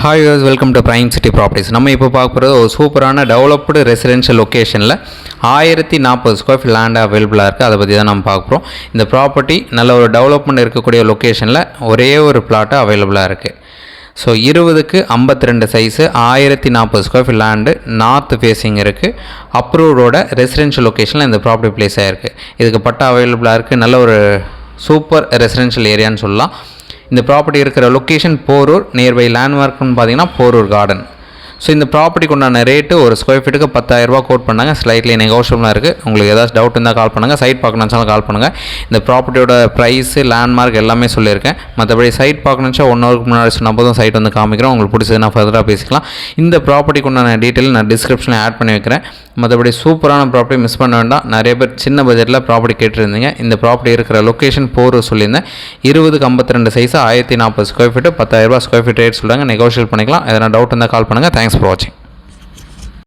Hi guys, welcome to Prime City Properties. நம்ம இப்போ பார்க்க போகிறது ஒரு சூப்பரான டெவலப்டு ரெசிடென்ஷியல் லொக்கேஷனில் 1040 ஸ்கொயர் ஃபீட் லேண்ட் அவைலபிளாக இருக்குது. அதை பற்றி தான் நம்ம பார்க்க போகிறோம். இந்த ப்ராப்பர்ட்டி நல்ல ஒரு டெவலப்மெண்ட் இருக்கக்கூடிய லொக்கேஷனில் ஒரே ஒரு பிளாட்டு அவைலபிளாக இருக்குது. ஸோ 20க்கு 52 size 1040 square feet land north facing இருக்குது. அப்ரூவ்டோட ரெசிடென்ஷியல் லொக்கேஷனில் இந்த ப்ராப்பர்ட்டி பிளேஸ் ஆகிருக்கு. இதுக்கு பட்டா அவைலபிளாக இருக்குது. நல்ல ஒரு சூப்பர் ரெசிடென்ஷியல் ஏரியான்னு சொல்லலாம். இந்த ப்ராப்பர்ட்டி இருக்கிற லொக்கேஷன் போரூர், நியர்பை லேண்ட்மார்க்னு பார்த்தீங்கன்னா போரூர் கார்டன். ஸோ இந்த ப்ராப்பர்ட்டிக்கு உண்டான ரேட்டு ஒரு ஸ்கொயர் ஃபீட்டுக்கு 10,000 ரூபா கோட் பண்ணாங்க. ஸ்லைட்லி நெகோஷியபிளாக இருக்குது. உங்களுக்கு ஏதாச்சும் டவுட் இருந்தால் கால் பண்ணுங்கள். சைட் பார்க்கணுச்சாலும் கால் பண்ணுங்கள். இந்த ப்ராப்பர்ட்டியோட ப்ரைஸு, லேண்ட்மார்க் எல்லாமே சொல்லியிருக்கேன். மற்றபடி சைட் பார்க்கணுச்சா 1 ஹவருக்கு முன்னாடி சொன்னால் போதும் சைட் வந்து காமிக்கிறோம். உங்களுக்கு பிடிச்சதுன்னா ஃபர்தராக பேசிக்கலாம். இந்த ப்ராப்பர்ட்டிக்கு உண்டான டீட்டெயில் நான் டிஸ்கிரிப்ஷனில் ஆட் பண்ணி வைக்கிறேன். மற்றபடி சூப்பரான ப்ராப்பர்ட்டி மிஸ் பண்ண வேண்டாம். நிறைய பேர் சின்ன பட்ஜெட்டில் ப்ராப்பர்ட்டி கேட்டுருந்தீங்க. இந்த ப்ராப்பர்ட்டி இருக்கிற லொக்கேஷன் போரூர் சொல்லியிருந்தேன். 20க்கு 52 சைஸு 1040 ஸ்கொயர் ஃபீட்டு 10,000 ரூபா ஸ்கொயர் ஃபீட் ரேட் சொல்கிறாங்க. நெகோஷியேட் பண்ணிக்கலாம். எதனா டவுட் இருந்தால் கால் பண்ணுங்கள். தேங்க்ஸ் ஃபார் வாட்சிங்.